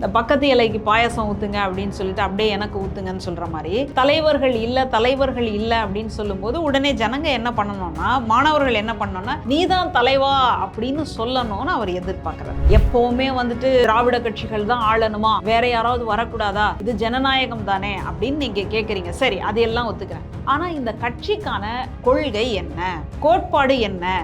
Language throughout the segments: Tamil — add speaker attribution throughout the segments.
Speaker 1: இந்த பக்கத்து இலைக்கு பாயசம் ஊற்றுங்க அப்படின்னு சொல்லிட்டு அப்படியே எனக்கு ஊற்றுங்கன்னு சொல்கிற மாதிரி தலைவர்கள் இல்லை அப்படின்னு சொல்லும்போது உடனே ஜனங்க என்ன பண்ணணும்னா, மாணவர்கள் என்ன பண்ணணும்னா, நீதான் தலைவா அப்படின்னு சொல்லணும்னு அவர் எதிர்பார்க்குறாரு. எப்போவுமே வந்துட்டு திராவிட கட்சிகள் தான் ஆளணுமா, வேற யாராவது வரக்கூடாதா, இது ஜனநாயகம் தானே அப்படின்னு நீங்க கேட்குறீங்க. சரி, அதையெல்லாம் ஒத்துக்கிறேன். ஆனால் இந்த கட்சிக்கான கொள்கை என்ன, கோட்பாடு என்ன,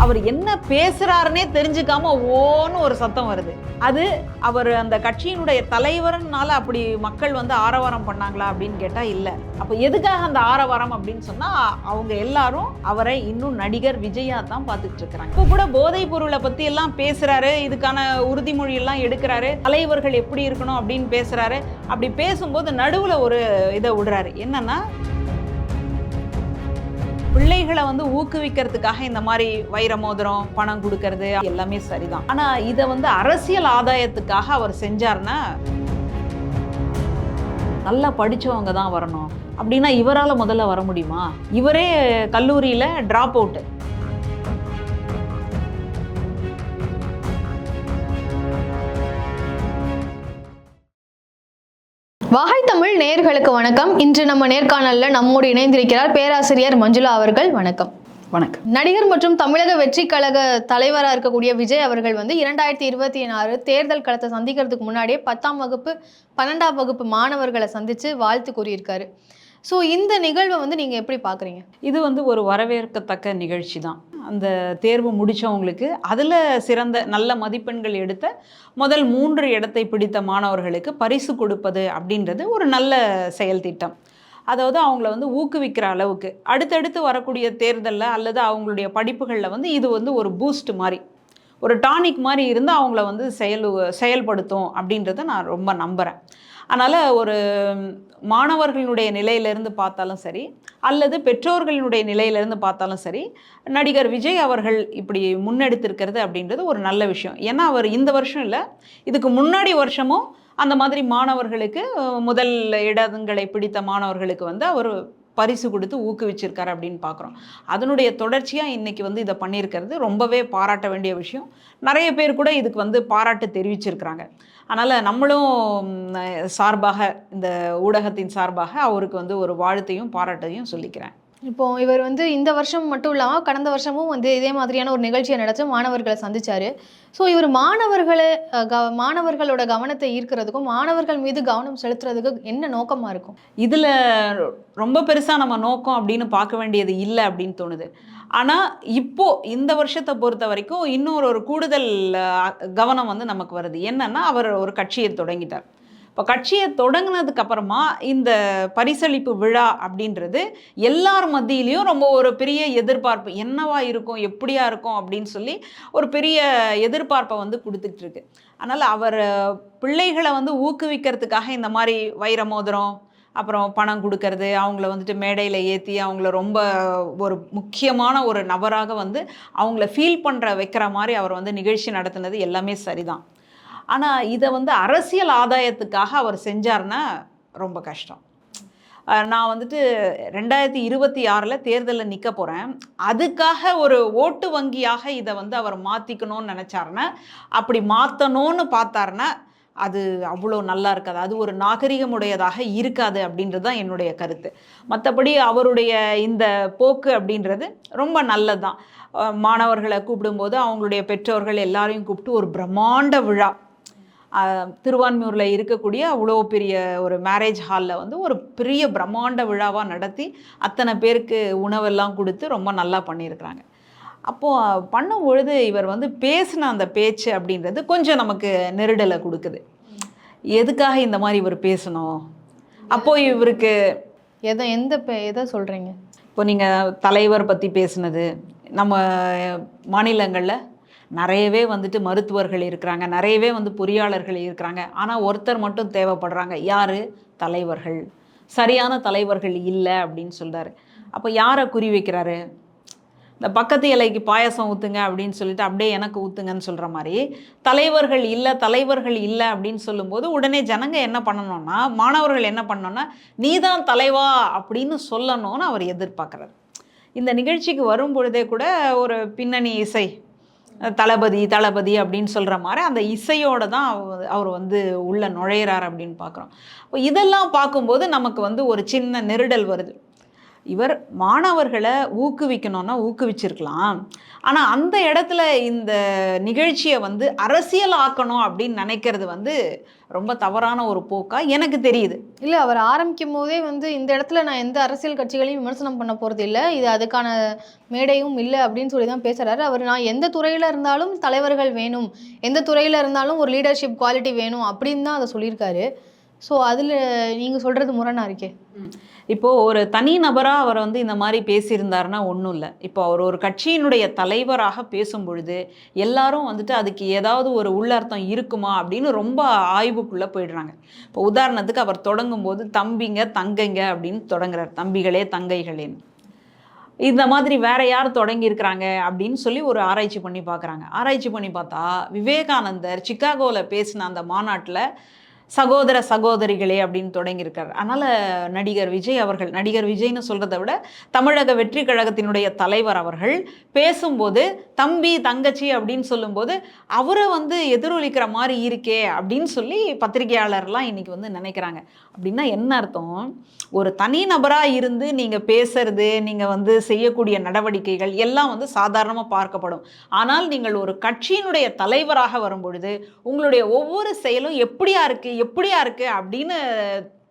Speaker 1: அவர் என்ன பேசுறாருன்னே தெரிஞ்சுக்காம ஓன்னு ஒரு சத்தம் வருது. அது அவர் அந்த கட்சியினுடைய தலைவர்னால அப்படி மக்கள் வந்து ஆரவாரம் பண்ணாங்களா அப்படின்னு கேட்டா இல்லை. அப்போ எதுக்காக அந்த ஆரவாரம் அப்படின்னு சொன்னா, அவங்க எல்லாரும் அவரை இன்னும் நடிகர் விஜயா தான் பார்த்துட்டு இருக்கிறாங்க. இப்போ கூட போதைப் பொருளை பத்தி எல்லாம் பேசுறாரு, இதுக்கான உறுதிமொழி எல்லாம் எடுக்கிறாரு, தலைவர்கள் எப்படி இருக்கணும் அப்படின்னு பேசுறாரு. அப்படி பேசும்போது நடுவுல ஒரு இதை விடுறாரு. என்னன்னா, பிள்ளைகளை வந்து ஊக்குவிக்கிறதுக்காக இந்த மாதிரி வைர மோதிரம், பணம் கொடுக்கறது எல்லாமே சரிதான். ஆனா இதை வந்து அரசியல் ஆதாயத்துக்காக அவர் செஞ்சார்னா, நல்லா படிச்சவங்க தான் வரணும் அப்படின்னா இவரால முதல்ல வர முடியுமா? இவரே கல்லூரியில டிராப் அவுட்.
Speaker 2: வாகை தமிழ் நேயர்களுக்கு வணக்கம். இன்று நம்ம நேர்காணல்ல நம்மோடு இணைந்திருக்கிறார் பேராசிரியர் மஞ்சுளா அவர்கள். வணக்கம்.
Speaker 1: வணக்கம்.
Speaker 2: நடிகர் மற்றும் தமிழக வெற்றி கழக தலைவராக இருக்கக்கூடிய விஜய் அவர்கள் வந்து 2026 தேர்தல் களத்தை சந்திக்கிறதுக்கு முன்னாடியே 10ஆம் வகுப்பு 12ஆம் வகுப்பு மாணவர்களை சந்திச்சு வாழ்த்து கூறியிருக்காரு. ஸோ இந்த நிகழ்வை வந்து நீங்கள் எப்படி பார்க்குறீங்க?
Speaker 1: இது வந்து ஒரு வரவேற்கத்தக்க நிகழ்ச்சி தான். அந்த தேர்வு முடித்தவங்களுக்கு அதில் சிறந்த நல்ல மதிப்பெண்கள் எடுத்த முதல் 3 இடத்தை பிடித்த மாணவர்களுக்கு பரிசு கொடுப்பது அப்படின்றது ஒரு நல்ல செயல் திட்டம். அதாவது அவங்கள வந்து ஊக்குவிக்கிற அளவுக்கு அடுத்தடுத்து வரக்கூடிய தேர்தலில் அல்லது அவங்களுடைய படிப்புகளில் வந்து இது வந்து ஒரு பூஸ்ட் மாதிரி, ஒரு டானிக் மாதிரி இருந்து அவங்கள வந்து செயல்படுத்தும் அப்படின்றத நான் ரொம்ப நம்புகிறேன். அதனால் ஒரு மாணவர்களுடைய நிலையிலேருந்து பார்த்தாலும் சரி, அல்லது பெற்றோர்களுடைய நிலையிலேருந்து பார்த்தாலும் சரி, நடிகர் விஜய் அவர்கள் இப்படி முன்னெடுத்திருக்கிறது அப்படின்றது ஒரு நல்ல விஷயம். ஏன்னா அவர் இந்த வருஷம் இல்லை, இதுக்கு முன்னாடி வருஷமும் அந்த மாதிரி மாணவர்களுக்கு முதல் இடங்களை பிடித்த மாணவர்களுக்கு வந்து அவர் பரிசு கொடுத்து ஊக்குவிச்சிருக்காரு அப்படின்னு பார்க்குறோம். அதனுடைய தொடர்ச்சியாக இன்றைக்கி வந்து இதை பண்ணியிருக்கிறது ரொம்பவே பாராட்ட வேண்டிய விஷயம். நிறைய பேர் கூட இதுக்கு வந்து பாராட்டு தெரிவிச்சிருக்கிறாங்க. அதனால் நம்மளும் சார்பாக, இந்த ஊடகத்தின் சார்பாக அவருக்கு வந்து ஒரு வாழ்த்தையும் பாராட்டையும் சொல்லிக்கிறேன்.
Speaker 2: இப்போ இவர் வந்து இந்த வருஷம் மட்டும் இல்லாமல் கடந்த வருஷமும் வந்து இதே மாதிரியான ஒரு நிகழ்ச்சியை நடத்தி மாணவர்களை சந்திச்சாரு. ஸோ இவர் மாணவர்களோட கவனத்தை ஈர்க்கிறதுக்கும் மாணவர்கள் மீது கவனம் செலுத்துறதுக்கு என்ன நோக்கமாக இருக்கும்?
Speaker 1: இதில் ரொம்ப பெருசாக நம்ம நோக்கம் அப்படின்னு பார்க்க வேண்டியது இல்லை அப்படின்னு தோணுது. ஆனால் இப்போது இந்த வருஷத்தை பொறுத்த வரைக்கும் இன்னொரு கூடுதல் கவனம் வந்து நமக்கு வருது. என்னன்னா, அவர் ஒரு கட்சியை தொடங்கிட்டார். இப்போ கட்சியை தொடங்கினதுக்கு அப்புறமா இந்த பரிசளிப்பு விழா அப்படின்றது எல்லார் மத்தியிலையும் ரொம்ப ஒரு பெரிய எதிர்பார்ப்பு, என்னவா இருக்கும், எப்படியா இருக்கும் அப்படின்னு சொல்லி ஒரு பெரிய எதிர்பார்ப்பை வந்து கொடுத்துட்டு இருக்கு. அதனால் அவர் பிள்ளைகளை வந்து ஊக்குவிக்கிறதுக்காக இந்த மாதிரி வைர மோதிரம், அப்புறம் பணம் கொடுக்கறது, அவங்கள வந்துட்டு மேடையில் ஏற்றி அவங்கள ரொம்ப ஒரு முக்கியமான ஒரு நபராக வந்து அவங்கள ஃபீல் வைக்கிற மாதிரி அவர் வந்து நிகழ்ச்சி நடத்துனது எல்லாமே சரிதான். ஆனால் இதை வந்து அரசியல் ஆதாயத்துக்காக அவர் செஞ்சார்னா ரொம்ப கஷ்டம். நான் வந்துட்டு 2026 தேர்தலில் நிற்க போகிறேன், அதுக்காக ஒரு ஓட்டு வங்கியாக இதை வந்து அவர் மாற்றிக்கணும்னு நினச்சாருன்னா, அப்படி மாற்றணும்னு பார்த்தாருன்னா அது அவ்வளோ நல்லா இருக்காது, அது ஒரு நாகரிகமுடையதாக இருக்காது அப்படின்றது தான் என்னுடைய கருத்து. மற்றபடி அவருடைய இந்த போக்கு அப்படின்றது ரொம்ப நல்லது தான். மாணவர்களை கூப்பிடும்போது அவங்களுடைய பெற்றோர்கள் எல்லாரையும் கூப்பிட்டு ஒரு பிரம்மாண்ட விழா, திருவான்மியூரில் இருக்கக்கூடிய அவ்வளோ பெரிய ஒரு மேரேஜ் ஹாலில் வந்து ஒரு பெரிய பிரம்மாண்ட விழாவாக நடத்தி அத்தனை பேருக்கு உணவெல்லாம் கொடுத்து ரொம்ப நல்லா பண்ணியிருக்கிறாங்க. அப்போது பண்ணும் பொழுது இவர் வந்து பேசின அந்த பேச்சு அப்படின்றது கொஞ்சம் நமக்கு நெருடலை கொடுக்குது. எதுக்காக இந்த மாதிரி இவர் பேசணும்? அப்போது இவருக்கு
Speaker 2: எதை சொல்கிறீங்க?
Speaker 1: இப்போ நீங்கள் தலைவர் பற்றி பேசுனது, நம்ம மாநிலங்களில் நிறையவே வந்துட்டு மருத்துவர்கள் இருக்கிறாங்க, நிறையவே வந்து பொறியாளர்கள் இருக்கிறாங்க. ஆனால் ஒருத்தர் மட்டும் தேவைப்படுறாங்க. யார்? தலைவர்கள். சரியான தலைவர்கள் இல்லை அப்படின்னு சொல்கிறாரு. அப்போ யாரை குறி வைக்கிறாரு? இந்த பக்கத்து இலைக்கு பாயசம் ஊற்றுங்க அப்படின்னு சொல்லிட்டு அப்படியே எனக்கு ஊற்றுங்கன்னு சொல்கிற மாதிரி தலைவர்கள் இல்லை அப்படின்னு சொல்லும்போது உடனே ஜனங்க என்ன பண்ணணும்னா, மாணவர்கள் என்ன பண்ணணும்னா, நீதான் தலைவா அப்படின்னு சொல்லணும்னு அவர் எதிர்பார்க்குறாரு. இந்த நிகழ்ச்சிக்கு வரும் பொழுதே கூட ஒரு பின்னணி இசை, தளபதி தளபதி அப்படின்னு சொல்கிற மாதிரி அந்த இசையோடு தான் அவர் வந்து உள்ள நுழையிறார் அப்படின்னு பார்க்குறோம். இப்போ இதெல்லாம் பார்க்கும்போது நமக்கு வந்து ஒரு சின்ன நெருடல் வருது. இவர் மாணவர்களை ஊக்குவிக்கணும்னா ஊக்குவிச்சிருக்கலாம். ஆனால் அந்த இடத்துல இந்த நிகழ்ச்சியை வந்து அரசியல் ஆக்கணும் அப்படின்னு நினைக்கிறது வந்து ரொம்ப தவறான ஒரு போக்கா எனக்கு தெரியுது.
Speaker 2: இல்ல அவர் ஆரம்பிக்கும் போதே வந்து இந்த இடத்துல நான் எந்த அரசியல் கட்சிகளையும் விமர்சனம் பண்ண போறது இல்ல, இது அதுக்கான மேடையும் இல்லை அப்படின்னு சொல்லி தான் பேசுறாரு. அவர் நான் எந்த துறையில இருந்தாலும் தலைவர்கள் வேணும், எந்த துறையில இருந்தாலும் ஒரு லீடர்ஷிப் குவாலிட்டி வேணும் அப்படின்னு தான் அதை சொல்லியிருக்காரு. ஸோ அதில் நீங்கள் சொல்கிறது முரணா இருக்கே.
Speaker 1: இப்போது ஒரு தனி நபராக அவர் வந்து இந்த மாதிரி பேசியிருந்தாருன்னா ஒன்றும் இல்லை. இப்போ அவர் ஒரு கட்சியினுடைய தலைவராக பேசும் பொழுது எல்லாரும் வந்துட்டு அதுக்கு ஏதாவது ஒரு உள்ளர்த்தம் இருக்குமா அப்படின்னு ரொம்ப ஆய்வுக்குள்ளே போயிடுறாங்க. இப்போ உதாரணத்துக்கு அவர் தொடங்கும் போது தம்பிங்க தங்கைங்க அப்படின்னு தொடங்குறார், தம்பிகளே தங்கைகளேன்னு. இந்த மாதிரி வேற யார் தொடங்கியிருக்கிறாங்க அப்படின்னு சொல்லி ஒரு ஆராய்ச்சி பண்ணி பார்க்குறாங்க. ஆராய்ச்சி பண்ணி பார்த்தா விவேகானந்தர் சிக்காகோவில் பேசின அந்த மாநாட்டில் சகோதர சகோதரிகளே அப்படின்னு தொடங்கியிருக்கார். அதனால் நடிகர் விஜய் அவர்கள், நடிகர் விஜய்னு சொல்கிறத விட தமிழக வெற்றி கழகத்தினுடைய தலைவர் அவர்கள் பேசும்போது தம்பி தங்கச்சி அப்படின்னு சொல்லும்போது அவரை வந்து எதிரொலிக்கிற மாதிரி இருக்கே அப்படின்னு சொல்லி பத்திரிகையாளர்லாம் இன்றைக்கி வந்து நினைக்கிறாங்க. அப்படின்னா என்ன அர்த்தம்? ஒரு தனி நபராக இருந்து நீங்கள் பேசுறது, நீங்கள் வந்து செய்யக்கூடிய நடவடிக்கைகள் எல்லாம் வந்து சாதாரணமாக பார்க்கப்படும். ஆனால் நீங்கள் ஒரு கட்சியினுடைய தலைவராக வரும்பொழுது உங்களுடைய ஒவ்வொரு செயலும் எப்படியா இருக்குது அப்படின்னு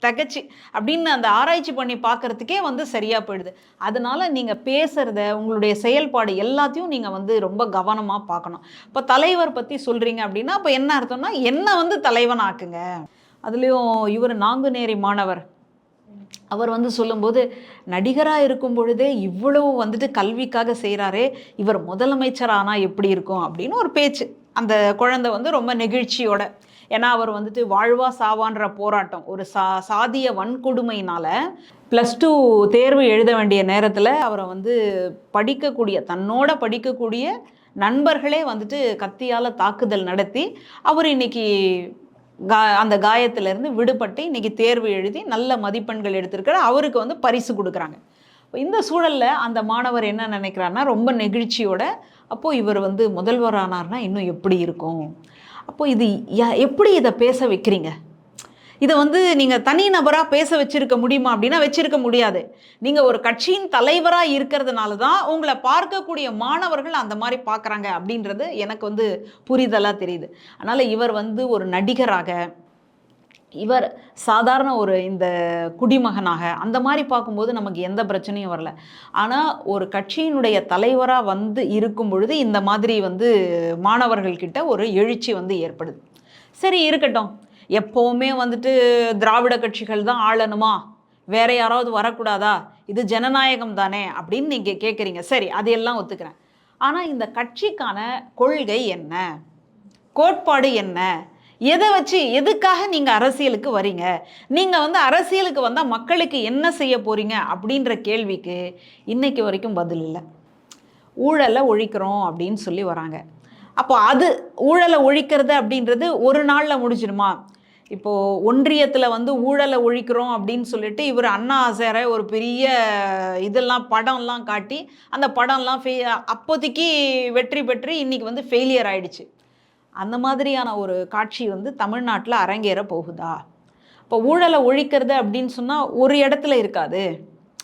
Speaker 1: தகச்சு அப்படின்னு அந்த ஆராய்ச்சி பண்ணி பார்க்கறதுக்கே வந்து சரியாக போயிடுது. அதனால நீங்கள் பேசுகிறத, உங்களுடைய செயல்பாடு எல்லாத்தையும் நீங்கள் வந்து ரொம்ப கவனமாக பார்க்கணும். இப்போ தலைவர் பற்றி சொல்கிறீங்க அப்படின்னா அப்போ என்ன அர்த்தம்னா என்ன வந்து தலைவன் ஆக்குங்க. அதுலேயும் இவர் நாங்குநேரி மாணவர் அவர் வந்து சொல்லும்போது நடிகராக இருக்கும் பொழுதே இவ்வளவு வந்துட்டு கல்விக்காக செய்கிறாரே, இவர் முதலமைச்சர் ஆனால் எப்படி இருக்கும் அப்படின்னு ஒரு பேச்சு. அந்த குழந்தை வந்து ரொம்ப நெகிழ்ச்சியோட, ஏன்னா அவர் வந்துட்டு வாழ்வா சாவான்ற போராட்டம், ஒரு சாதிய வன்கொடுமையினால் +2 தேர்வு எழுத வேண்டிய நேரத்தில் அவரை வந்து தன்னோட படிக்கக்கூடிய நண்பர்களே வந்துட்டு கத்தியால் தாக்குதல் நடத்தி அவர் இன்னைக்கு அந்த காயத்திலேருந்து விடுபட்டு இன்றைக்கி தேர்வு எழுதி நல்ல மதிப்பெண்கள் எடுத்திருக்கிற அவருக்கு வந்து பரிசு கொடுக்குறாங்க. இந்த சூழலில் அந்த மாணவர் என்ன நினைக்கிறாருன்னா ரொம்ப நெகிழ்ச்சியோட, அப்போது இவர் வந்து முதல்வரானார்னா இன்னும் எப்படி இருக்கும், அப்போது இது எப்படி இதை பேச வைக்கிறீங்க, இதை வந்து நீங்கள் தனி நபராக பேச வச்சுருக்க முடியுமா அப்படின்னா வச்சுருக்க முடியாது. நீங்கள் ஒரு கட்சியின் தலைவராக இருக்கிறதுனால தான் உங்களை பார்க்கக்கூடிய மாணவர்கள் அந்த மாதிரி பார்க்குறாங்க அப்படின்றது எனக்கு வந்து புரிதலாக தெரியுது. அதனால் இவர் வந்து ஒரு நடிகராக, இவர் சாதாரண ஒரு இந்த குடிமகனாக அந்த மாதிரி பார்க்கும்போது நமக்கு எந்த பிரச்சனையும் வரல. ஆனால் ஒரு கட்சியினுடைய தலைவராக வந்து இருக்கும் பொழுது இந்த மாதிரி வந்து மாணவர்கள்கிட்ட ஒரு எழுச்சி வந்து ஏற்படுது. சரி இருக்கட்டும், எப்போவுமே வந்துட்டு திராவிட கட்சிகள் தான் ஆளணுமா, வேற யாராவது வரக்கூடாதா, இது ஜனநாயகம் தானே அப்படின்னு நீங்கள் கேட்குறீங்க. சரி, அதையெல்லாம் ஒத்துக்கிறேன். ஆனால் இந்த கட்சிக்கான கொள்கை என்ன, கோட்பாடு என்ன, எதை வச்சு எதுக்காக நீங்கள் அரசியலுக்கு வரீங்க, நீங்கள் வந்து அரசியலுக்கு வந்தால் மக்களுக்கு என்ன செய்ய போகிறீங்க அப்படின்ற கேள்விக்கு இன்னைக்கு வரைக்கும் பதில் இல்லை. ஊழலை ஒழிக்கிறோம் அப்படின்னு சொல்லி வராங்க. அப்போ அது ஊழலை ஒழிக்கிறது அப்படின்றது ஒரு நாளில் முடிஞ்சிடுமா? இப்போது ஒன்றியத்தில் வந்து ஊழலை ஒழிக்கிறோம் அப்படின்னு சொல்லிட்டு இவர் அண்ணா ஹசாரே ஒரு பெரிய இதெல்லாம் படம்லாம் காட்டி அந்த படம்லாம் அப்போதைக்கு வெற்றி பெற்று இன்றைக்கி வந்து ஃபெயிலியர் ஆயிடுச்சு. அந்த மாதிரியான ஒரு காட்சி வந்து தமிழ்நாட்டில் அரங்கேற போகுதா? இப்போ ஊழலை ஒழிக்கிறது அப்படின்னு சொன்னால் ஒரு இடத்துல இருக்காது,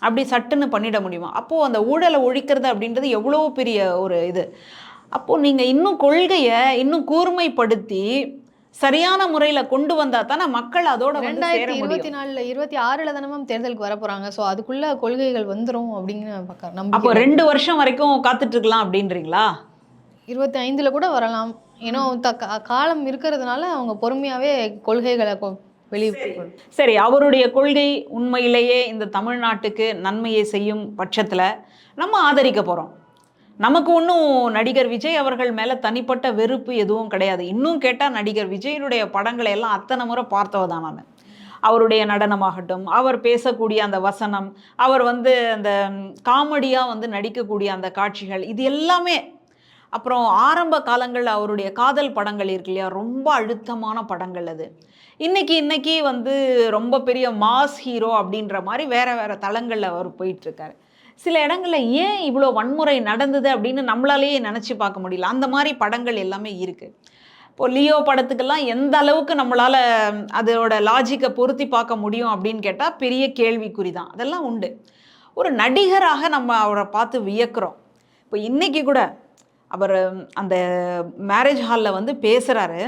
Speaker 1: அப்படி சட்டுன்னு பண்ணிட முடியுமா? அப்போது அந்த ஊழலை ஒழிக்கிறது அப்படின்றது எவ்வளோ பெரிய ஒரு இது. அப்போது நீங்கள் இன்னும் கொள்கையை இன்னும் கூர்மைப்படுத்தி சரியான முறையில் கொண்டு வந்தால் தானே மக்கள் அதோட
Speaker 2: 2024 26 தானே தேர்தலுக்கு வர போகிறாங்க. ஸோ அதுக்குள்ள கொள்கைகள் வந்துடும் அப்படிங்கிற பக்கம்.
Speaker 1: அப்போ 2 வருஷம் வரைக்கும் காத்துட்ருக்கலாம் அப்படின்றீங்களா?
Speaker 2: 25 கூட வரலாம். ஏன்னா காலம் இருக்கிறதுனால அவங்க பொறுமையாகவே கொள்கைகளை
Speaker 1: சரி, அவருடைய கொள்கை உண்மையிலேயே இந்த தமிழ்நாட்டுக்கு நன்மையை செய்யும் பட்சத்தில் நம்ம ஆதரிக்க போகிறோம். நமக்கு ஒன்றும் நடிகர் விஜய் அவர்கள் மேலே தனிப்பட்ட வெறுப்பு எதுவும் கிடையாது. இன்னும் கேட்டால் நடிகர் விஜயனுடைய படங்களை எல்லாம் அத்தனை முறை பார்த்தவ தான் நான். அவருடைய நடனமாகட்டும், அவர் பேசக்கூடிய அந்த வசனம், அவர் வந்து அந்த காமெடியாக வந்து நடிக்கக்கூடிய அந்த காட்சிகள், இது எல்லாமே. அப்புறம் ஆரம்ப காலங்களில் அவருடைய காதல் படங்கள் இருக்கு இல்லையா, ரொம்ப அழுத்தமான படங்கள் அது. இன்னைக்கு வந்து ரொம்ப பெரிய மாஸ் ஹீரோ அப்படின்ற மாதிரி வேறு வேறு தளங்களில் அவர் போயிட்டுருக்காரு. சில இடங்கள்ல ஏன் இவ்வளோ வன்முறை நடந்தது அப்படின்னு நம்மளாலேயே நினச்சி பார்க்க முடியல. அந்த மாதிரி படங்கள் எல்லாமே இருக்குது. இப்போ லியோ படத்துக்கெல்லாம் எந்த அளவுக்கு நம்மளால் அதோட லாஜிக்கை பொருத்தி பார்க்க முடியும் அப்படின்னு கேட்டால் பெரிய கேள்விக்குறி தான். அதெல்லாம் உண்டு. ஒரு நடிகராக நம்ம அவரை பார்த்து வியக்கிறோம். இப்போ இன்றைக்கி கூட அவர் அந்த மேரேஜ் ஹாலில் வந்து பேசுகிறாரு,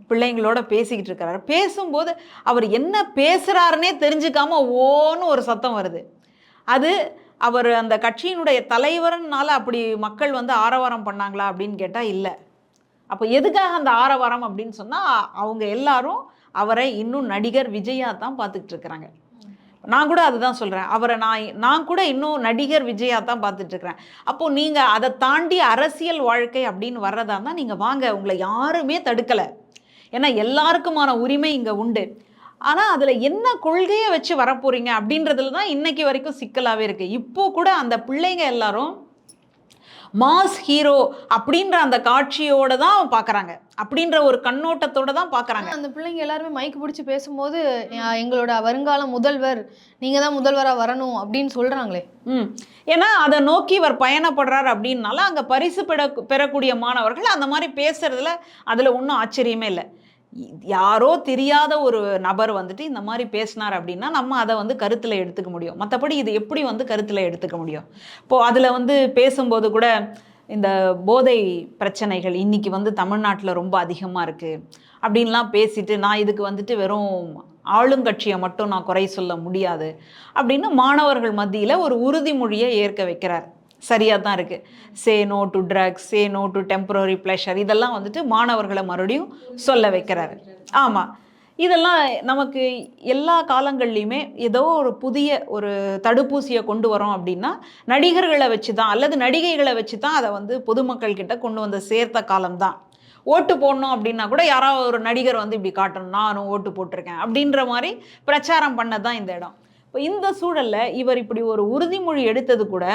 Speaker 1: பிள்ளைங்களோட பேசிக்கிட்டு இருக்கிறாரு. பேசும்போது அவர் என்ன பேசுகிறாருன்னே தெரிஞ்சுக்காம ஓன்னு ஒரு சத்தம் வருது. அது அவர் அந்த கட்சியினுடைய தலைவர்னால அப்படி மக்கள் வந்து ஆரவாரம் பண்ணாங்களா அப்படின்னு கேட்டால் இல்லை. அப்போ எதுக்காக அந்த ஆரவாரம் அப்படின்னு சொன்னால் அவங்க எல்லாரும் அவரை இன்னும் நடிகர் விஜயா தான் பார்த்துக்கிட்டு இருக்கிறாங்க. நான் கூட அதுதான் சொல்கிறேன். அவரை நான் கூட இன்னும் நடிகர் விஜயா தான் பார்த்துட்ருக்குறேன். அப்போது நீங்கள் அதை தாண்டி அரசியல் வாழ்க்கை அப்படின்னு வர்றதா இருந்தால் நீங்கள் வாங்க, உங்களை யாருமே தடுக்கலை. ஏன்னா எல்லாருக்குமான உரிமை இங்கே உண்டு. ஆனால் அதில் என்ன கொள்கையை வச்சு வரப்போகிறீங்க அப்படின்றதுல தான் இன்றைக்கி வரைக்கும் சிக்கலாகவே இருக்குது. இப்போது கூட அந்த பிள்ளைங்க எல்லாரும் மாஸ் ஹீரோ அப்படின்ற அந்த காட்சியோட தான் பார்க்குறாங்க, அப்படின்ற ஒரு கண்ணோட்டத்தோட தான் பார்க்குறாங்க.
Speaker 2: அந்த பிள்ளைங்க எல்லாருமே மைக்கு பிடிச்சி பேசும்போது எங்களோட வருங்கால முதல்வர் நீங்கள் தான் முதல்வராக வரணும் அப்படின்னு சொல்கிறாங்களே.
Speaker 1: ஏன்னா அதை நோக்கி இவர் பயணப்படுறார் அப்படின்னால அங்கே பரிசு பெறக்கூடிய மாணவர்கள் அந்த மாதிரி பேசுறதுல அதில் ஒன்றும் ஆச்சரியமே இல்லை. யாரோ தெரியாத ஒரு நபர் வந்துட்டு இந்த மாதிரி பேசினார் அப்படின்னா நம்ம அதை வந்து கருத்தில் எடுத்துக்க முடியும். மற்றபடி இது எப்படி வந்து கருத்தில் எடுத்துக்க முடியும்? இப்போது அதில் வந்து பேசும்போது கூட இந்த போதை பிரச்சனைகள் இன்றைக்கி வந்து தமிழ்நாட்டில் ரொம்ப அதிகமாக இருக்குது அப்படின்லாம் பேசிட்டு, நான் இதுக்கு வந்துட்டு வெறும் ஆளுங்கட்சியை மட்டும் நான் குறை சொல்ல முடியாது அப்படின்னு மாணவர்கள் மத்தியில் ஒரு உறுதிமொழியை ஏற்க வைக்கிறார். சரியாக தான் இருக்குது. Say no to drugs, say no to temporary pleasure, இதெல்லாம் வந்துட்டு மாணவர்களை மறுபடியும் சொல்ல வைக்கிறாரு. ஆமாம், இதெல்லாம் நமக்கு எல்லா காலங்கள்லையுமே ஏதோ ஒரு புதிய ஒரு தடுப்பூசியை கொண்டு வரோம் அப்படின்னா நடிகர்களை வச்சு தான் அல்லது நடிகைகளை வச்சு தான் அதை வந்து பொதுமக்கள்கிட்ட கொண்டு வந்து சேர்த்த காலம்தான். ஓட்டு போடணும் அப்படின்னா கூட யாராவது ஒரு நடிகர் வந்து இப்படி காட்டணும், நானும் ஓட்டு போட்டிருக்கேன் அப்படின்ற மாதிரி பிரச்சாரம் பண்ண தான் இந்த இடம். இப்போ இந்த சூழலில் இவர் இப்படி ஒரு உறுதிமொழி எடுத்தது கூட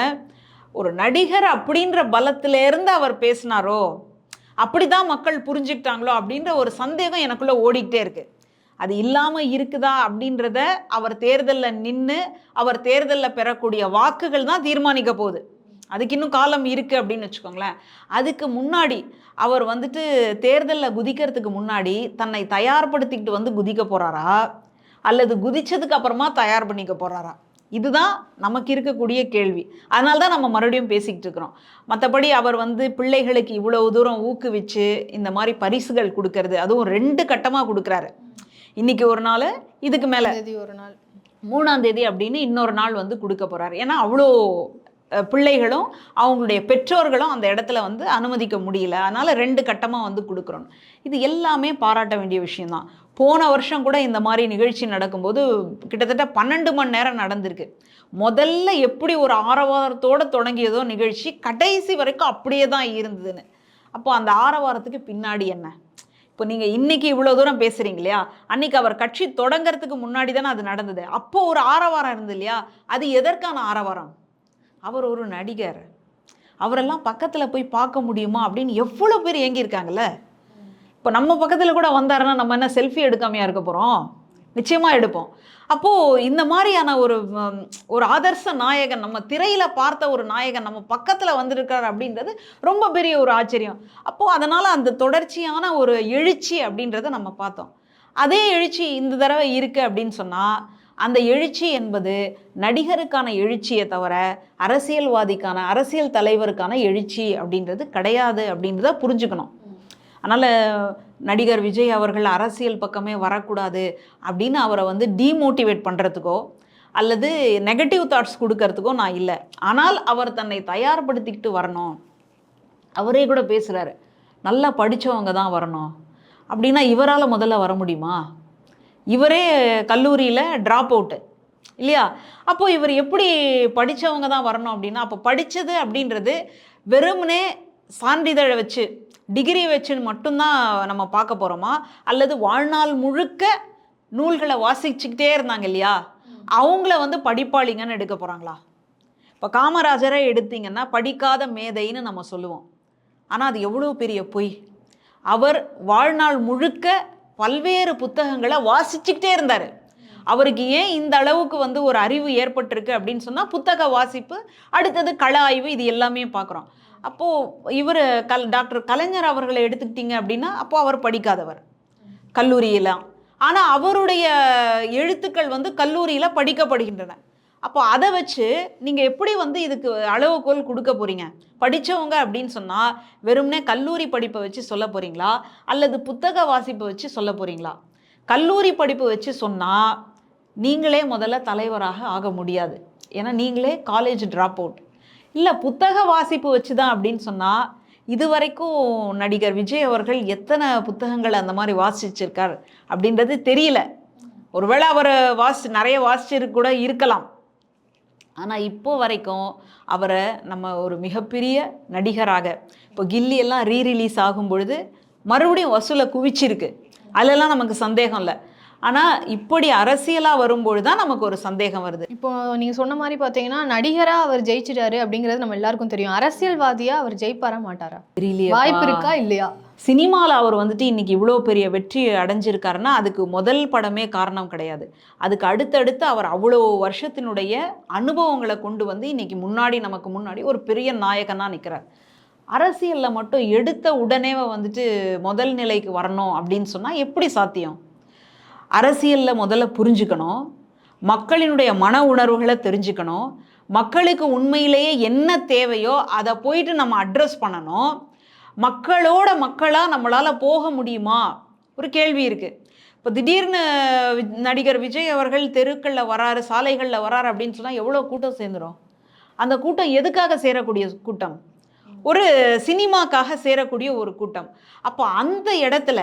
Speaker 1: ஒரு நடிகர் அப்படின்ற பலத்திலேருந்து அவர் பேசினாரோ, அப்படி தான் மக்கள் புரிஞ்சுக்கிட்டாங்களோ அப்படின்ற ஒரு சந்தேகம் எனக்குள்ளே ஓடிக்கிட்டே இருக்குது. அது இல்லாமல் இருக்குதா அப்படின்றத அவர் தேர்தலில் நின்று அவர் தேர்தலில் பெறக்கூடிய வாக்குகள் தான் தீர்மானிக்க போகுது. அதுக்கு இன்னும் காலம் இருக்குது அப்படின்னு வச்சுக்கோங்களேன். அதுக்கு முன்னாடி அவர் வந்துட்டு தேர்தலில் குதிக்கிறதுக்கு முன்னாடி தன்னை தயார்படுத்திக்கிட்டு வந்து குதிக்க போகிறாரா அல்லது குதிச்சதுக்கு அப்புறமா தயார் பண்ணிக்க போகிறாரா? இதுதான் நமக்கு இருக்கக்கூடிய கேள்வி. அதனால தான் நம்ம மறுபடியும் பேசிக்கிட்டு இருக்கிறோம். மற்றபடி அவர் வந்து பிள்ளைகளுக்கு இவ்வளவு தூரம் ஊக்குவிச்சு இந்த மாதிரி பரிசுகள் கொடுக்கறது, அதுவும் 2 கட்டமாக கொடுக்குறாரு. இன்னைக்கு ஒரு நாள், இதுக்கு மேலே
Speaker 2: ஒரு நாள்
Speaker 1: 3ஆம் தேதி அப்படின்னு இன்னொரு நாள் வந்து கொடுக்க போகிறாரு. ஏன்னா அவ்வளோ பிள்ளைகளும் அவங்களுடைய பெற்றோர்களும் அந்த இடத்துல வந்து அனுமதிக்க முடியல. அதனால் 2 கட்டமாக வந்து கொடுக்குறோம். இது எல்லாமே பாராட்ட வேண்டிய விஷயம்தான். போன வருஷம் கூட இந்த மாதிரி நிகழ்ச்சி நடக்கும்போது கிட்டத்தட்ட 12 மணி நேரம் நடந்திருக்கு. முதல்ல எப்படி ஒரு ஆரவாரத்தோடு தொடங்கியதோ நிகழ்ச்சி கடைசி வரைக்கும் அப்படியே தான் இருந்ததுன்னு. அப்போ அந்த ஆரவாரத்துக்கு பின்னாடி என்ன? இப்போ நீங்கள் இன்றைக்கி இவ்வளோ தூரம் பேசுகிறீங்க இல்லையா, அன்றைக்கி அவர் கட்சி தொடங்கிறதுக்கு முன்னாடி தானே அது நடந்தது. அப்போது ஒரு ஆரவாரம் இருந்தது இல்லையா, அது எதற்கான ஆரவாரம்? அவர் ஒரு நடிகர், அவரெல்லாம் பக்கத்தில் போய் பார்க்க முடியுமா அப்படின்னு எவ்வளோ பேர் ஏங்கியிருக்காங்கல்ல. இப்போ நம்ம பக்கத்தில் கூட வந்தாருன்னா நம்ம என்ன செல்ஃபி எடுக்காமையாக இருக்க போகிறோம்? நிச்சயமாக எடுப்போம். அப்போது இந்த மாதிரியான ஒரு ஆதர்ச நாயகன், நம்ம திரையில் பார்த்த ஒரு நாயகன் நம்ம பக்கத்தில் வந்திருக்கார் அப்படின்றது ரொம்ப பெரிய ஒரு ஆச்சரியம். அப்போது அதனால் அந்த தொடர்ச்சியான ஒரு எழுச்சி அப்படின்றத நம்ம பார்த்தோம். அதே எழுச்சி இந்த தடவை இருக்குது அப்படின்னு சொன்னால் அந்த எழுச்சி என்பது நடிகருக்கான எழுச்சியை தவிர அரசியல்வாதிக்கான, அரசியல் தலைவருக்கான எழுச்சி அப்படின்றது கிடையாது அப்படின்றத புரிஞ்சுக்கணும். அதனால் நடிகர் விஜய் அவர்கள் அரசியல் பக்கமே வரக்கூடாது அப்படின்னு அவரை வந்து டீமோட்டிவேட் பண்ணுறதுக்கோ அல்லது நெகட்டிவ் தாட்ஸ் கொடுக்கறதுக்கோ நான் இல்லை. ஆனால் அவர் தன்னை தயார்படுத்திக்கிட்டு வரணும். அவரே கூட பேசுகிறாரு, நல்லா படித்தவங்க தான் வரணும் அப்படின்னா இவரால் முதல்ல வர முடியுமா? இவரே கல்லூரியில் ட்ராப் அவுட்டு இல்லையா? அப்போது இவர் எப்படி படித்தவங்க தான் வரணும் அப்படின்னா, அப்போ படித்தது அப்படின்றது வெறுமனே சான்றிதழை வச்சு டிகிரி வச்சுன்னு மட்டும்தான் நம்ம பார்க்க போகிறோமா? அல்லது வாழ்நாள் முழுக்க நூல்களை வாசிச்சுக்கிட்டே இருந்தாங்க இல்லையா, அவங்கள வந்து படிப்பாளிங்கன்னு எடுக்க போகிறாங்களா? இப்போ காமராஜரை எடுத்திங்கன்னா படிக்காத மேதைன்னு நம்ம சொல்லுவோம். ஆனால் அது எவ்வளோ பெரிய பொய். அவர் வாழ்நாள் முழுக்க பல்வேறு புத்தகங்களை வாசிச்சுக்கிட்டே இருந்தார். அவருக்கு ஏன் இந்த அளவுக்கு வந்து ஒரு அறிவு ஏற்பட்டிருக்கு அப்படின்னு சொன்னால் புத்தக வாசிப்பு, அடுத்தது கள ஆய்வு, இது எல்லாமே பார்க்குறோம். அப்போது இவர் டாக்டர் கலைஞர் அவர்களை எடுத்துக்கிட்டீங்க அப்படின்னா, அப்போ அவர் படிக்காதவர் கல்லூரியெல்லாம். ஆனால் அவருடைய எழுத்துக்கள் வந்து கல்லூரியில் படிக்கப்படுகின்றன. அப்போ அதை வச்சு நீங்கள் எப்படி வந்து இதுக்கு அளவுகோல் கொடுக்க போகிறீங்க? படித்தவங்க அப்படின்னு சொன்னால் வெறும்னே கல்லூரி படிப்பை வச்சு சொல்ல போகிறீங்களா, அல்லது புத்தக வாசிப்பை வச்சு சொல்ல போகிறீங்களா? கல்லூரி படிப்பு வச்சு சொன்னால் நீங்களே முதல்ல தலைவராக ஆக முடியாது. ஏன்னா நீங்களே காலேஜ் ட்ராப் அவுட். இல்லை புத்தக வாசிப்பு வச்சு தான் அப்படின்னு சொன்னால், இதுவரைக்கும் நடிகர் விஜய் அவர்கள் எத்தனை புத்தகங்கள் அந்த மாதிரி வாசிச்சிருக்கார் அப்படின்றது தெரியல. ஒருவேளை அவர் நிறைய வாசிச்சிருக்கு கூட இருக்கலாம். ஆனால் இப்போ வரைக்கும் அவரை நம்ம ஒரு மிகப்பெரிய நடிகராக, இப்போ கில்லி எல்லாம் ரீரிலீஸ் ஆகும் பொழுது மறுபடியும் வசூலை குவிச்சிருக்கு, அதிலெல்லாம் நமக்கு சந்தேகம் இல்லை. ஆனால் இப்படி அரசியலாக வரும்பொழுது தான் நமக்கு ஒரு சந்தேகம் வருது.
Speaker 2: இப்போ நீங்கள் சொன்ன மாதிரி பார்த்தீங்கன்னா நடிகராக அவர் ஜெயிச்சிட்டாரு அப்படிங்கிறது நம்ம எல்லாருக்கும் தெரியும். அரசியல்வாதியாக அவர் ஜெயிப்பாரா மாட்டாரா?
Speaker 1: தெரியலையா,
Speaker 2: வாய்ப்பு இருக்கா இல்லையா?
Speaker 1: சினிமாவில் அவர் வந்துட்டு இன்னைக்கு இவ்வளோ பெரிய வெற்றி அடைஞ்சிருக்காருன்னா அதுக்கு முதல் படமே காரணம் கிடையாது. அதுக்கு அடுத்தடுத்து அவர் அவ்வளோ வருஷத்தினுடைய அனுபவங்களை கொண்டு வந்து இன்னைக்கு நமக்கு முன்னாடி ஒரு பெரிய நாயகனாக நிற்கிறார். அரசியலில் மட்டும் எடுத்த உடனே வந்துட்டு முதல் நிலைக்கு வரணும் அப்படின்னு சொன்னால் எப்படி சாத்தியம்? அரசியலில் முதல்ல புரிஞ்சுக்கணும், மக்களினுடைய மன உணர்வுகளை தெரிஞ்சுக்கணும், மக்களுக்கு உண்மையிலேயே என்ன தேவையோ அதை போயிட்டு நம்ம அட்ரஸ் பண்ணணும். மக்களோட மக்களாக நம்மளால் போக முடியுமா? ஒரு கேள்வி இருக்குது. இப்போ திடீர்னு நடிகர் விஜய் அவர்கள் தெருக்களில் வராரு, சாலைகளில் வராரு அப்படின்னு சொன்னால் எவ்வளோ கூட்டம் சேர்ந்துடும்? அந்த கூட்டம் எதுக்காக சேரக்கூடிய கூட்டம்? ஒரு சினிமாக்காக சேரக்கூடிய ஒரு கூட்டம். அப்போ அந்த இடத்துல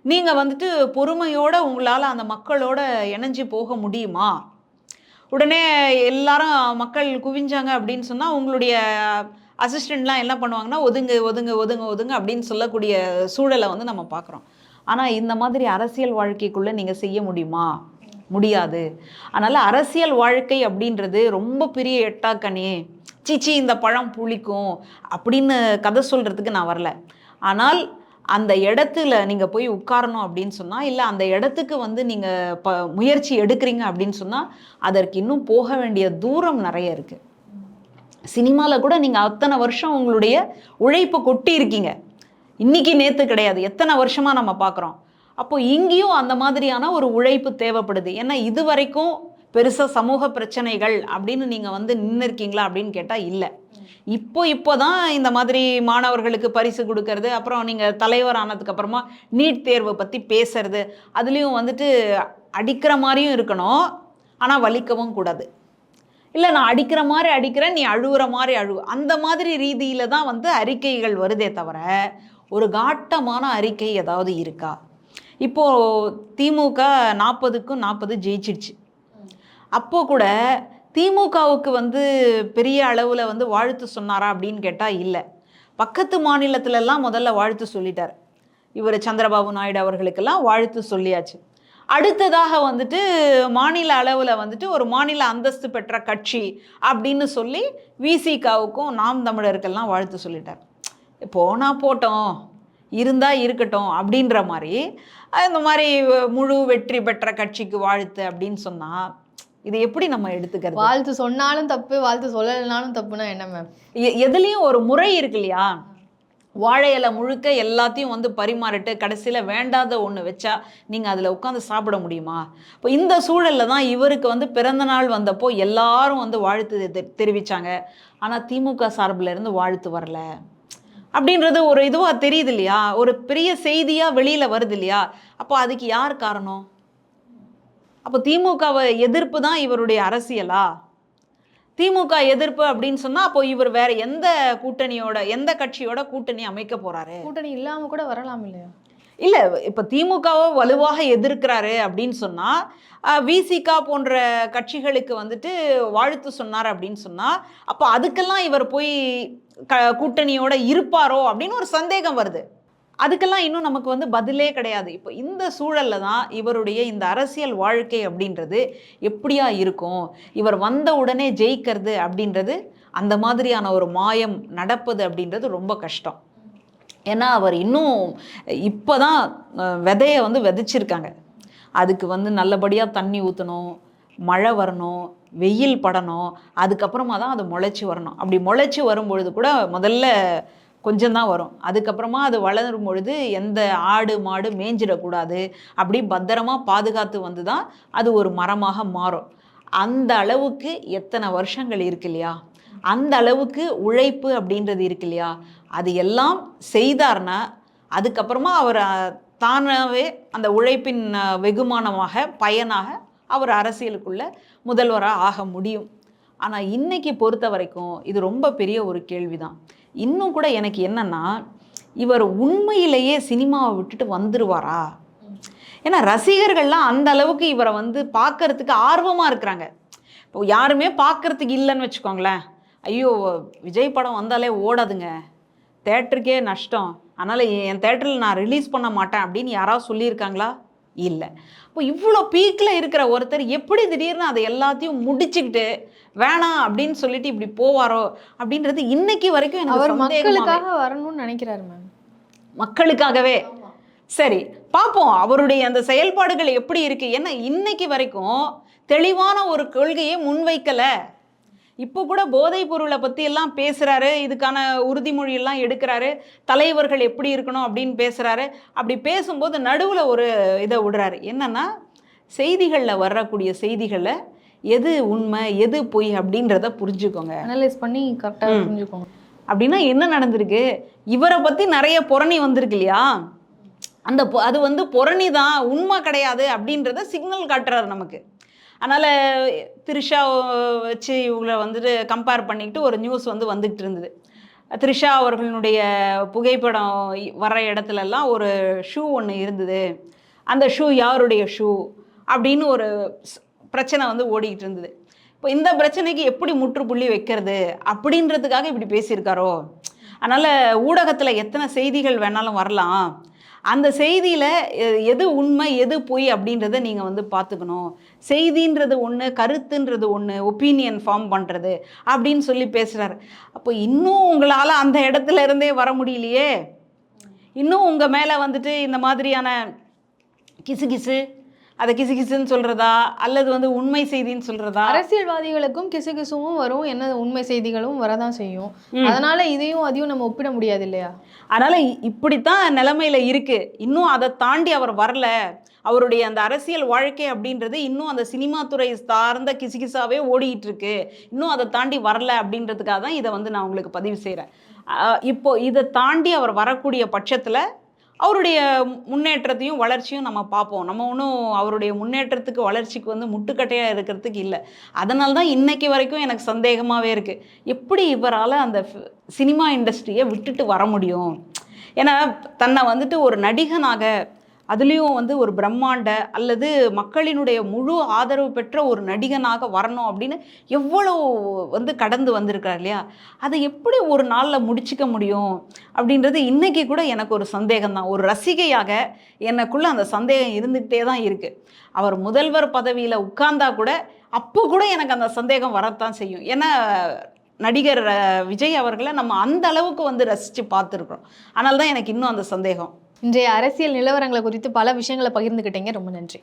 Speaker 1: நீங்கள் வந்துட்டு பொறுமையோடு உங்களால் அந்த மக்களோட இணைஞ்சு போக முடியுமா? உடனே எல்லாரும் மக்கள் குவிஞ்சாங்க அப்படின்னு சொன்னால் உங்களுடைய அசிஸ்டண்ட்லாம் என்ன பண்ணுவாங்கன்னா ஒதுங்கு ஒதுங்கு ஒதுங்க ஒதுங்க அப்படின்னு சொல்லக்கூடிய சூழலை வந்து நம்ம பார்க்குறோம். ஆனால் இந்த மாதிரி அரசியல் வாழ்க்கைக்குள்ளே நீங்கள் செய்ய முடியுமா? முடியாது. அதனால் அரசியல் வாழ்க்கை அப்படின்றது ரொம்ப பெரிய எட்டாக்கனி, சீச்சி இந்த பழம் புளிக்கும் அப்படின்னு கதை சொல்கிறதுக்கு நான் வரல. ஆனால் அந்த இடத்துல நீங்கள் போய் உட்காரணும் அப்படின்னு சொன்னால், இல்லை அந்த இடத்துக்கு வந்து நீங்கள் முயற்சி எடுக்கிறீங்க அப்படின்னு சொன்னால் அதற்கு இன்னும் போக வேண்டிய தூரம் நிறைய இருக்குது. சினிமாவில் கூட நீங்கள் அத்தனை வருஷம் உங்களுடைய உழைப்பு கொட்டி இருக்கீங்க. இன்றைக்கி நேற்று கிடையாது, எத்தனை வருஷமாக நம்ம பார்க்குறோம். அப்போ இங்கேயும் அந்த மாதிரியான ஒரு உழைப்பு தேவைப்படுது. ஏன்னா இது வரைக்கும் பெருசாக சமூக பிரச்சனைகள் அப்படின்னு நீங்கள் வந்து நின்று இருக்கீங்களா அப்படின்னு கேட்டால் இல்லை. இப்போ தான் இந்த மாதிரி மாணவர்களுக்கு பரிசு கொடுக்கறது, அப்புறம் நீங்கள் தலைவர் ஆனதுக்கப்புறமா நீட் தேர்வை பற்றி பேசுறது, அதுலேயும் வந்துட்டு அடிக்கிற மாதிரியும் இருக்கணும், ஆனால் வலிக்கவும் கூடாது. இல்லை நான் அடிக்கிற மாதிரி அடிக்கிறேன், நீ அழுகிற மாதிரி அந்த மாதிரி ரீதியில் தான் வந்து அறிக்கைகள் வருதே தவிர ஒரு காட்டமான அறிக்கை ஏதாவது இருக்கா? இப்போது திமுக 40க்கு 40 ஜெயிச்சிடுச்சு. அப்போது கூட திமுகவுக்கு வந்து பெரிய அளவில் வந்து வாழ்த்து சொன்னாரா அப்படின்னு கேட்டால் இல்லை. பக்கத்து மாநிலத்திலெல்லாம் முதல்ல வாழ்த்து சொல்லிட்டார். இவர் சந்திரபாபு நாயுடு அவர்களுக்கெல்லாம் வாழ்த்து சொல்லியாச்சு. அடுத்ததாக வந்துட்டு மாநில அளவில் வந்துட்டு ஒரு மாநில அந்தஸ்து பெற்ற கட்சி அப்படின்னு சொல்லி விசிகாவுக்கும் நாம் தமிழருக்கெல்லாம் வாழ்த்து சொல்லிட்டார். போனால் போட்டோம், இருந்தால் இருக்கட்டும் அப்படின்ற மாதிரி இந்த மாதிரி முழு வெற்றி பெற்ற கட்சிக்கு வாழ்த்து அப்படின்னு சொன்னால் இது எப்படி நம்ம எடுத்துக்கிறது?
Speaker 2: வாழ்த்து சொன்னாலும் தப்பு, வாழ்த்து சொல்லலைனாலும் தப்புனா என்ன மேம்?
Speaker 1: எதுலேயும் ஒரு முறை இருக்கு இல்லையா? வாழை இலை முழுக்க எல்லாத்தையும் வந்து பரிமாறிட்டு கடைசியில் வேண்டாத ஒன்று வச்சா நீங்கள் அதில் உட்காந்து சாப்பிட முடியுமா? இப்போ இந்த சூழலில் தான் இவருக்கு வந்து பிறந்த நாள் வந்தப்போ எல்லாரும் வந்து வாழ்த்து தெரிவித்தாங்க. ஆனால் திமுக சார்பில் இருந்து வாழ்த்து வரல அப்படின்றது ஒரு இதுவாக தெரியுது இல்லையா? ஒரு பெரிய செய்தியாக வெளியில் வருது இல்லையா? அப்போ அதுக்கு யார் காரணம்? அப்போ திமுகவை எதிர்ப்பு தான் இவருடைய அரசியலா? திமுக எதிர்ப்பு அப்படின்னு சொன்னால் அப்போ இவர் வேற எந்த கட்சியோட கூட்டணி அமைக்க போறாரு?
Speaker 2: கூட்டணி இல்லாமல் கூட வரலாம் இல்லையா?
Speaker 1: இல்லை, இப்போ திமுகவை வலுவாக எதிர்க்கிறாரு அப்படின்னு சொன்னால் விசிகா போன்ற கட்சிகளுக்கு வந்துட்டு வாழ்த்து சொன்னார் அப்படின்னு சொன்னால் அப்போ அதுக்கெல்லாம் இவர் போய் கூட்டணியோட இருப்பாரோ அப்படின்னு ஒரு சந்தேகம் வருது. அதுக்கெல்லாம் இன்னும் நமக்கு வந்து பதிலே கிடையாது. இப்போ இந்த சூழலில் தான் இவருடைய இந்த அரசியல் வாழ்க்கை அப்படின்றது எப்படியா இருக்கும்? இவர் வந்த உடனே ஜெயிக்கிறது அப்படின்றது, அந்த மாதிரியான ஒரு மாயம் நடப்பது அப்படின்றது ரொம்ப கஷ்டம். ஏன்னா அவர் இன்னும் இப்போ தான் விதையை வந்து விதைச்சிருக்காங்க. அதுக்கு வந்து நல்லபடியாக தண்ணி ஊற்றணும், மழை வரணும், வெயில் படணும், அதுக்கப்புறமா தான் அது முளைச்சி வரணும். அப்படி முளைச்சி வரும்பொழுது கூட முதல்ல கொஞ்சம் தான் வரும். அதுக்கப்புறமா அது வளரும் பொழுது எந்த ஆடு மாடு மேய்ஞ்சிடக்கூடாது, அப்படி பத்திரமா பாதுகாத்து வந்து தான் அது ஒரு மரமாக மாறும். அந்த அளவுக்கு எத்தனை வருஷங்கள் இருக்கு இல்லையா, அந்த அளவுக்கு உழைப்பு அப்படின்றது இருக்கு இல்லையா, அது எல்லாம் செய்தார்னா அதுக்கப்புறமா அவர் தானாகவே அந்த உழைப்பின் வெகுமானமாக பயனாக அவர் அரசியலுக்குள்ள முதல்வராக ஆக முடியும். ஆனால் இன்னைக்கு பொறுத்த வரைக்கும் இது ரொம்ப பெரிய ஒரு கேள்விதான். இன்னும் கூட எனக்கு என்னன்னா, இவர் உண்மையிலேயே சினிமாவை விட்டுட்டு வந்துருவாரா? ஏன்னா ரசிகர்கள்லாம் அந்த அளவுக்கு இவரை வந்து பார்க்கறதுக்கு ஆர்வமாக இருக்கிறாங்க. இப்போ யாருமே பார்க்கறதுக்கு இல்லைன்னு வச்சுக்கோங்களேன், ஐயோ விஜய் படம் வந்தாலே ஓடாதுங்க, தேட்டருக்கே நஷ்டம், அதனால் என் தேட்டரில் நான் ரிலீஸ் பண்ண மாட்டேன் அப்படின்னு யாராவது சொல்லியிருக்காங்களா? இல்லை. இப்போ இவ்வளோ பீக்கில் இருக்கிற ஒருத்தர் எப்படி திடீர்னு அதை எல்லாத்தையும் முடிச்சுக்கிட்டு வேணாம் அப்படின்னு சொல்லிட்டு இப்படி போவாரோ அப்படின்றது இன்னைக்கு வரைக்கும் எனக்கு
Speaker 2: அவர்
Speaker 1: சந்தேகமாவே.
Speaker 2: மக்களுக்காக வரணும்னு நினைக்கிறாரு மேம்.
Speaker 1: மக்களுக்காகவே. சரி, பார்ப்போம் அவருடைய அந்த செயல்பாடுகள் எப்படி இருக்கு. ஏன்னா இன்னைக்கு வரைக்கும் தெளிவான ஒரு கொள்கையை முன்வைக்கலை. இப்போ கூட போதைப் பொருளை பற்றி எல்லாம் பேசுகிறாரு, இதுக்கான உறுதிமொழியெல்லாம் எடுக்கிறாரு, தலைவர்கள் எப்படி இருக்கணும் அப்படின்னு பேசுகிறாரு. அப்படி பேசும்போது நடுவில் ஒரு இதை விடுறாரு, என்னன்னா செய்திகளில் வரக்கூடிய செய்திகளை எது உண்மை எது பொய் அப்படின்றத புரிஞ்சுக்கோங்க,
Speaker 2: அனலைஸ் பண்ணி கரெக்டாக புரிஞ்சுக்கோங்க.
Speaker 1: அப்படின்னா என்ன நடந்திருக்கு, இவரை பற்றி நிறைய புரணி வந்திருக்கு இல்லையா, அந்த அது வந்து புரணி தான், உண்மை கிடையாது அப்படின்றத சிக்னல் காட்டுறாரு நமக்கு. அதனால் த்ரிஷா வச்சு இவங்களை வந்துட்டு கம்பேர் பண்ணிக்கிட்டு ஒரு நியூஸ் வந்து வந்துக்கிட்டு இருந்தது. த்ரிஷா அவர்களுடைய புகைப்படம் வர இடத்துலலாம் ஒரு ஷூ ஒன்று இருந்தது, அந்த ஷூ யாருடைய ஷூ அப்படின்னு ஒரு பிரச்சனை வந்து ஓடிக்கிட்டு இருந்தது. இப்போ இந்த பிரச்சனைக்கு எப்படி முற்றுப்புள்ளி வைக்கிறது அப்படின்றதுக்காக இப்படி பேசியிருக்காரோ. அதனால் ஊடகத்தில் எத்தனை செய்திகள் வேணாலும் வரலாம், அந்த செய்தியில் எது உண்மை எது பொய் அப்படின்றத நீங்கள் வந்து பார்த்துக்கணும். செய்தின்றது ஒன்று, கருத்துன்றது ஒன்று, ஒப்பீனியன் ஃபார்ம் பண்ணுறது அப்படின்னு சொல்லி பேசுகிறாரு. அப்போ இன்னும் உங்களால் அந்த இடத்துல இருந்தே வர முடியலையே, இன்னும் உங்கள் மேலே வந்துட்டு இந்த மாதிரியான கிசு அதை கிசுன்னு சொல்கிறதா அல்லது வந்து உண்மை செய்தின்னு சொல்கிறதா?
Speaker 2: அரசியல்வாதிகளுக்கும் கிசுகிசுவும் வரும், என்ன உண்மை செய்திகளும் வரதான் செய்யும். அதனால இதையும் அதையும் நம்ம ஒப்பிட முடியாது இல்லையா?
Speaker 1: அதனால் இப்படித்தான் நிலைமையில் இருக்குது. இன்னும் அதை தாண்டி அவர் வரல. அவருடைய அந்த அரசியல் வாழ்க்கை அப்படின்றது இன்னும் அந்த சினிமா துறை சார்ந்த கிசுகிசாவே ஓடிக்கிட்டு இருக்கு. இன்னும் அதை தாண்டி வரல அப்படின்றதுக்காக தான் இதை வந்து நான் உங்களுக்கு பதிவு செய்கிறேன். இப்போ இதை தாண்டி அவர் வரக்கூடிய பட்சத்தில் அவருடைய முன்னேற்றத்தையும் வளர்ச்சியும் நம்ம பார்ப்போம். நம்ம ஒன்றும் அவருடைய முன்னேற்றத்துக்கு வளர்ச்சிக்கு வந்து முட்டுக்கட்டையாக இருக்கிறதுக்கு இல்லை. அதனால தான் இன்னைக்கு வரைக்கும் எனக்கு சந்தேகமாகவே இருக்குது, எப்படி இவரால் அந்த சினிமா இண்டஸ்ட்ரியை விட்டுட்டு வர முடியும். ஏன்னா தன்னை வந்துட்டு ஒரு நடிகனாக, அதுலேயும் வந்து ஒரு பிரம்மாண்ட அல்லது மக்களினுடைய முழு ஆதரவு பெற்ற ஒரு நடிகனாக வரணும் அப்படின்னு எவ்வளோ வந்து கடந்து வந்திருக்கார் இல்லையா, அதை எப்படி ஒரு நாளில் முடிச்சிக்க முடியும் அப்படின்றது இன்றைக்கி கூட எனக்கு ஒரு சந்தேகம்தான். ஒரு ரசிகையாக எனக்குள்ளே அந்த சந்தேகம் இருந்துக்கிட்டே தான் இருக்குது. அவர் முதல்வர் பதவியில் உட்கார்ந்தா கூட அப்போ கூட எனக்கு அந்த சந்தேகம் வரத்தான் செய்யும். ஏன்னா நடிகர் விஜய் அவர்களை நம்ம அந்த அளவுக்கு வந்து ரசித்து பார்த்துருக்குறோம். அதனால தான் எனக்கு இன்னும் அந்த சந்தேகம்.
Speaker 2: இன்றைய அரசியல் நிலவரங்களை குறித்து பல விஷயங்களை பகிர்ந்துக்கிட்டீங்க, ரொம்ப நன்றி.